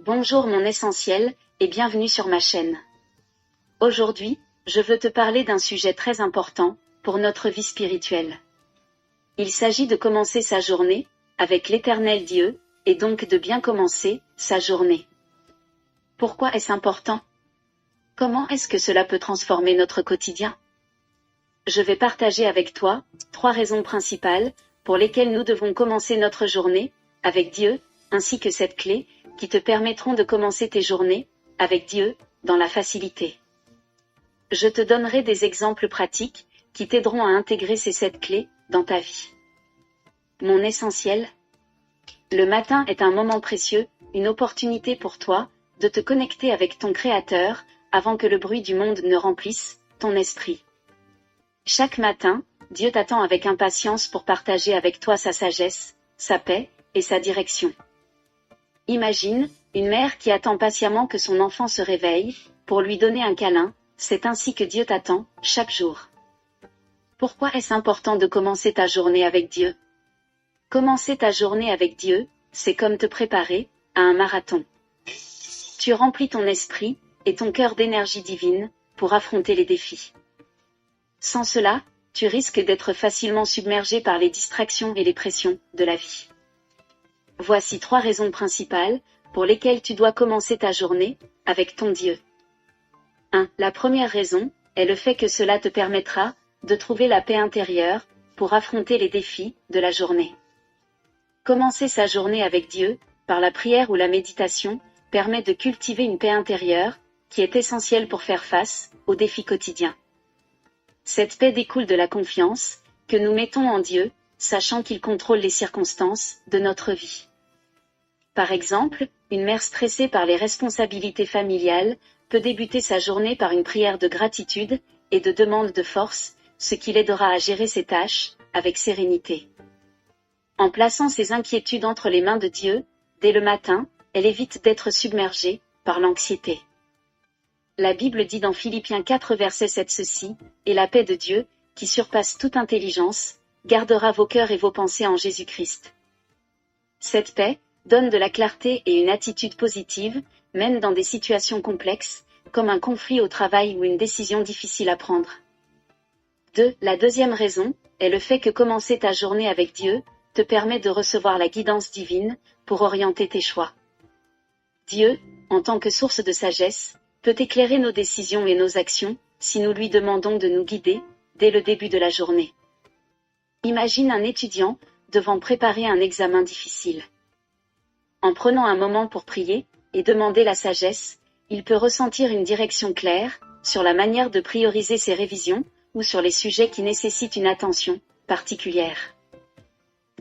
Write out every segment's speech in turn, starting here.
Bonjour mon essentiel, et bienvenue sur ma chaîne. Aujourd'hui, je veux te parler d'un sujet très important pour notre vie spirituelle. Il s'agit de commencer sa journée avec l'Éternel Dieu, et donc de bien commencer sa journée. Pourquoi est-ce important? Comment est-ce que cela peut transformer notre quotidien? Je vais partager avec toi 3 raisons principales pour lesquelles nous devons commencer notre journée avec Dieu, ainsi que 7 clés qui te permettront de commencer tes journées avec Dieu dans la facilité. Je te donnerai des exemples pratiques qui t'aideront à intégrer ces 7 clés dans ta vie. Mon essentiel. Le matin est un moment précieux, une opportunité pour toi de te connecter avec ton Créateur avant que le bruit du monde ne remplisse ton esprit. Chaque matin, Dieu t'attend avec impatience pour partager avec toi sa sagesse, sa paix et sa direction. Imagine une mère qui attend patiemment que son enfant se réveille pour lui donner un câlin, c'est ainsi que Dieu t'attend chaque jour. Pourquoi est-ce important de commencer ta journée avec Dieu? Commencer ta journée avec Dieu, c'est comme te préparer à un marathon. Tu remplis ton esprit et ton cœur d'énergie divine pour affronter les défis. Sans cela, tu risques d'être facilement submergé par les distractions et les pressions de la vie. Voici 3 raisons principales pour lesquelles tu dois commencer ta journée avec ton Dieu. 1. La première raison est le fait que cela te permettra de trouver la paix intérieure pour affronter les défis de la journée. Commencer sa journée avec Dieu, par la prière ou la méditation, permet de cultiver une paix intérieure qui est essentielle pour faire face aux défis quotidiens. Cette paix découle de la confiance que nous mettons en Dieu, sachant qu'il contrôle les circonstances de notre vie. Par exemple, une mère stressée par les responsabilités familiales peut débuter sa journée par une prière de gratitude et de demande de force, ce qui l'aidera à gérer ses tâches avec sérénité. En plaçant ses inquiétudes entre les mains de Dieu, dès le matin, elle évite d'être submergée par l'anxiété. La Bible dit dans Philippiens 4 verset 7 ceci, « Et la paix de Dieu, qui surpasse toute intelligence, gardera vos cœurs et vos pensées en Jésus-Christ. » Cette paix donne de la clarté et une attitude positive, même dans des situations complexes, comme un conflit au travail ou une décision difficile à prendre. 2. La deuxième raison est le fait que commencer ta journée avec Dieu te permet de recevoir la guidance divine pour orienter tes choix. Dieu, en tant que source de sagesse, peut éclairer nos décisions et nos actions si nous lui demandons de nous guider dès le début de la journée. Imagine un étudiant devant préparer un examen difficile. En prenant un moment pour prier et demander la sagesse, il peut ressentir une direction claire sur la manière de prioriser ses révisions ou sur les sujets qui nécessitent une attention particulière.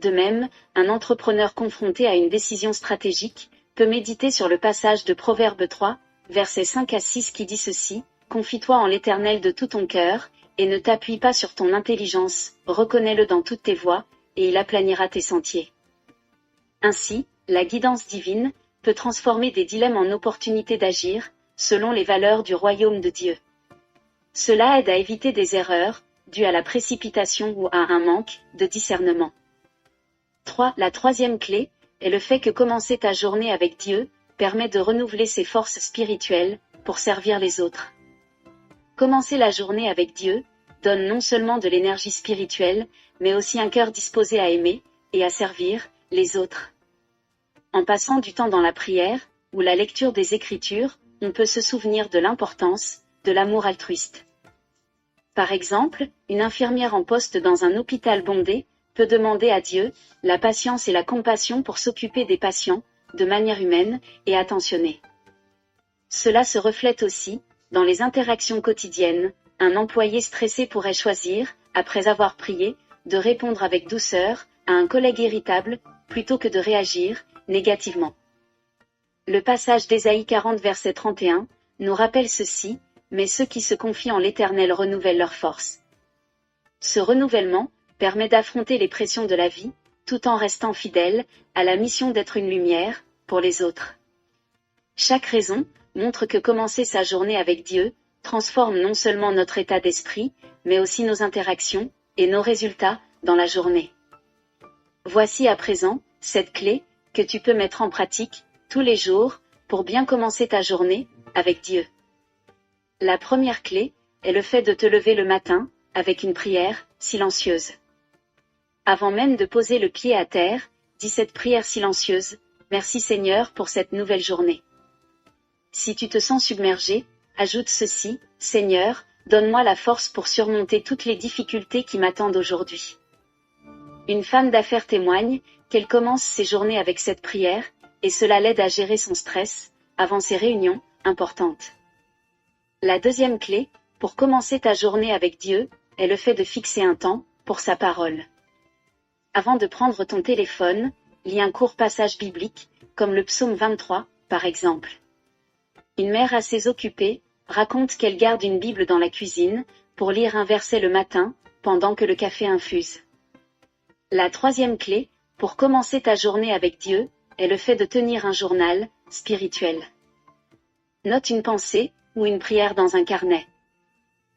De même, un entrepreneur confronté à une décision stratégique peut méditer sur le passage de Proverbe 3, versets 5 à 6 qui dit ceci, « Confie-toi en l'Éternel de tout ton cœur, et ne t'appuie pas sur ton intelligence, reconnais-le dans toutes tes voies, et il aplanira tes sentiers. » Ainsi, la guidance divine peut transformer des dilemmes en opportunités d'agir, selon les valeurs du royaume de Dieu. Cela aide à éviter des erreurs, dues à la précipitation ou à un manque de discernement. 3. La troisième clé est le fait que commencer ta journée avec Dieu permet de renouveler ses forces spirituelles pour servir les autres. Commencer la journée avec Dieu donne non seulement de l'énergie spirituelle, mais aussi un cœur disposé à aimer et à servir les autres. En passant du temps dans la prière ou la lecture des Écritures, on peut se souvenir de l'importance de l'amour altruiste. Par exemple, une infirmière en poste dans un hôpital bondé peut demander à Dieu la patience et la compassion pour s'occuper des patients de manière humaine et attentionnée. Cela se reflète aussi dans les interactions quotidiennes. Un employé stressé pourrait choisir, après avoir prié, de répondre avec douceur à un collègue irritable plutôt que de réagir négativement. Le passage d'Ésaïe 40 verset 31 nous rappelle ceci, « Mais ceux qui se confient en l'Éternel renouvellent leurs forces. » Ce renouvellement permet d'affronter les pressions de la vie, tout en restant fidèle à la mission d'être une lumière pour les autres. Chaque raison montre que commencer sa journée avec Dieu transforme non seulement notre état d'esprit, mais aussi nos interactions et nos résultats dans la journée. Voici à présent 7 clés que tu peux mettre en pratique tous les jours pour bien commencer ta journée avec Dieu. La première clé est le fait de te lever le matin avec une prière silencieuse. Avant même de poser le pied à terre, dis cette prière silencieuse: Merci Seigneur pour cette nouvelle journée. Si tu te sens submergé, ajoute ceci: Seigneur, donne-moi la force pour surmonter toutes les difficultés qui m'attendent aujourd'hui. Une femme d'affaires témoigne qu'elle commence ses journées avec cette prière, et cela l'aide à gérer son stress avant ses réunions importantes. La deuxième clé pour commencer ta journée avec Dieu est le fait de fixer un temps pour sa parole. Avant de prendre ton téléphone, lis un court passage biblique, comme le psaume 23, par exemple. Une mère assez occupée raconte qu'elle garde une Bible dans la cuisine pour lire un verset le matin, pendant que le café infuse. La troisième clé pour commencer ta journée avec Dieu est le fait de tenir un journal spirituel. Note une pensée ou une prière dans un carnet.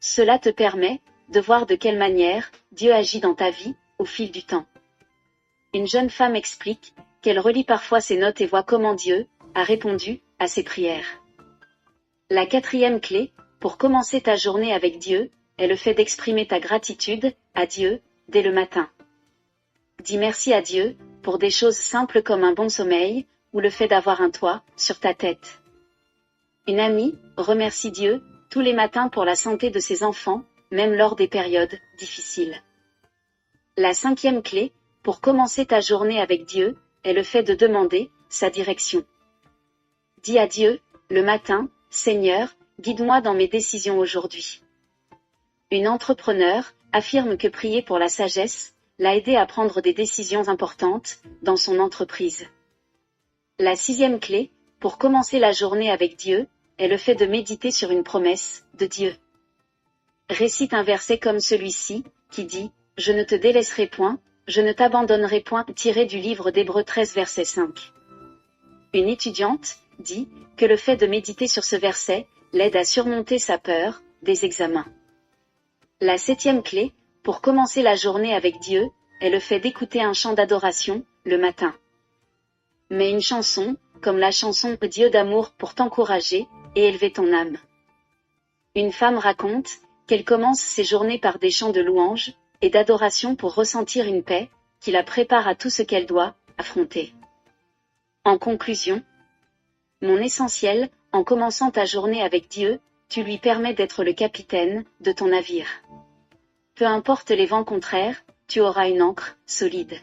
Cela te permet de voir de quelle manière Dieu agit dans ta vie au fil du temps. Une jeune femme explique qu'elle relit parfois ses notes et voit comment Dieu a répondu à ses prières. La quatrième clé pour commencer ta journée avec Dieu est le fait d'exprimer ta gratitude à Dieu dès le matin. Dis merci à Dieu pour des choses simples comme un bon sommeil ou le fait d'avoir un toit sur ta tête. Une amie remercie Dieu tous les matins pour la santé de ses enfants, même lors des périodes difficiles. La cinquième clé pour commencer ta journée avec Dieu est le fait de demander sa direction. Dis à Dieu le matin: Seigneur, guide-moi dans mes décisions aujourd'hui. Une entrepreneure affirme que prier pour la sagesse l'a aidé à prendre des décisions importantes dans son entreprise. La sixième clé pour commencer la journée avec Dieu est le fait de méditer sur une promesse de Dieu. Récite un verset comme celui-ci, qui dit: Je ne te délaisserai point, je ne t'abandonnerai point, tiré du livre d'Hébreux 13 verset 5. Une étudiante dit que le fait de méditer sur ce verset l'aide à surmonter sa peur des examens. La septième clé pour commencer la journée avec Dieu est le fait d'écouter un chant d'adoration le matin. Mais une chanson, comme la chanson Dieu d'amour pour t'encourager et élever ton âme. Une femme raconte qu'elle commence ses journées par des chants de louange et d'adoration pour ressentir une paix qui la prépare à tout ce qu'elle doit affronter. En conclusion, mon essentiel, en commençant ta journée avec Dieu, tu lui permets d'être le capitaine de ton navire. Peu importe les vents contraires, tu auras une ancre solide.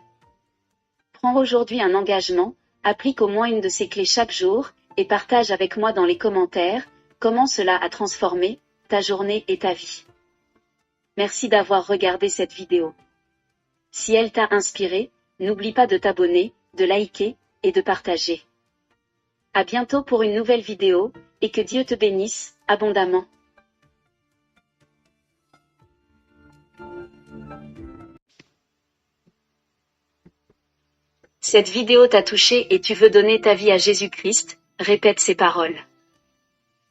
Prends aujourd'hui un engagement, applique au moins une de ces clés chaque jour, et partage avec moi dans les commentaires comment cela a transformé ta journée et ta vie. Merci d'avoir regardé cette vidéo. Si elle t'a inspiré, n'oublie pas de t'abonner, de liker et de partager. À bientôt pour une nouvelle vidéo, et que Dieu te bénisse abondamment. Cette vidéo t'a touché et tu veux donner ta vie à Jésus-Christ, répète ces paroles.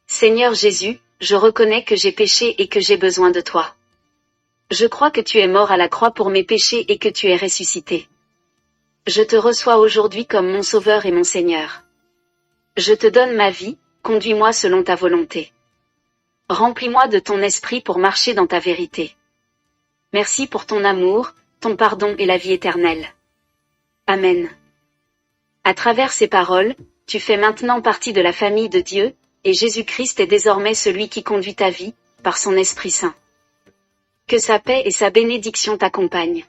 Seigneur Jésus, je reconnais que j'ai péché et que j'ai besoin de toi. Je crois que tu es mort à la croix pour mes péchés et que tu es ressuscité. Je te reçois aujourd'hui comme mon Sauveur et mon Seigneur. Je te donne ma vie, conduis-moi selon ta volonté. Remplis-moi de ton esprit pour marcher dans ta vérité. Merci pour ton amour, ton pardon et la vie éternelle. Amen. À travers ces paroles, tu fais maintenant partie de la famille de Dieu, et Jésus-Christ est désormais celui qui conduit ta vie, par son Esprit Saint. Que sa paix et sa bénédiction t'accompagnent.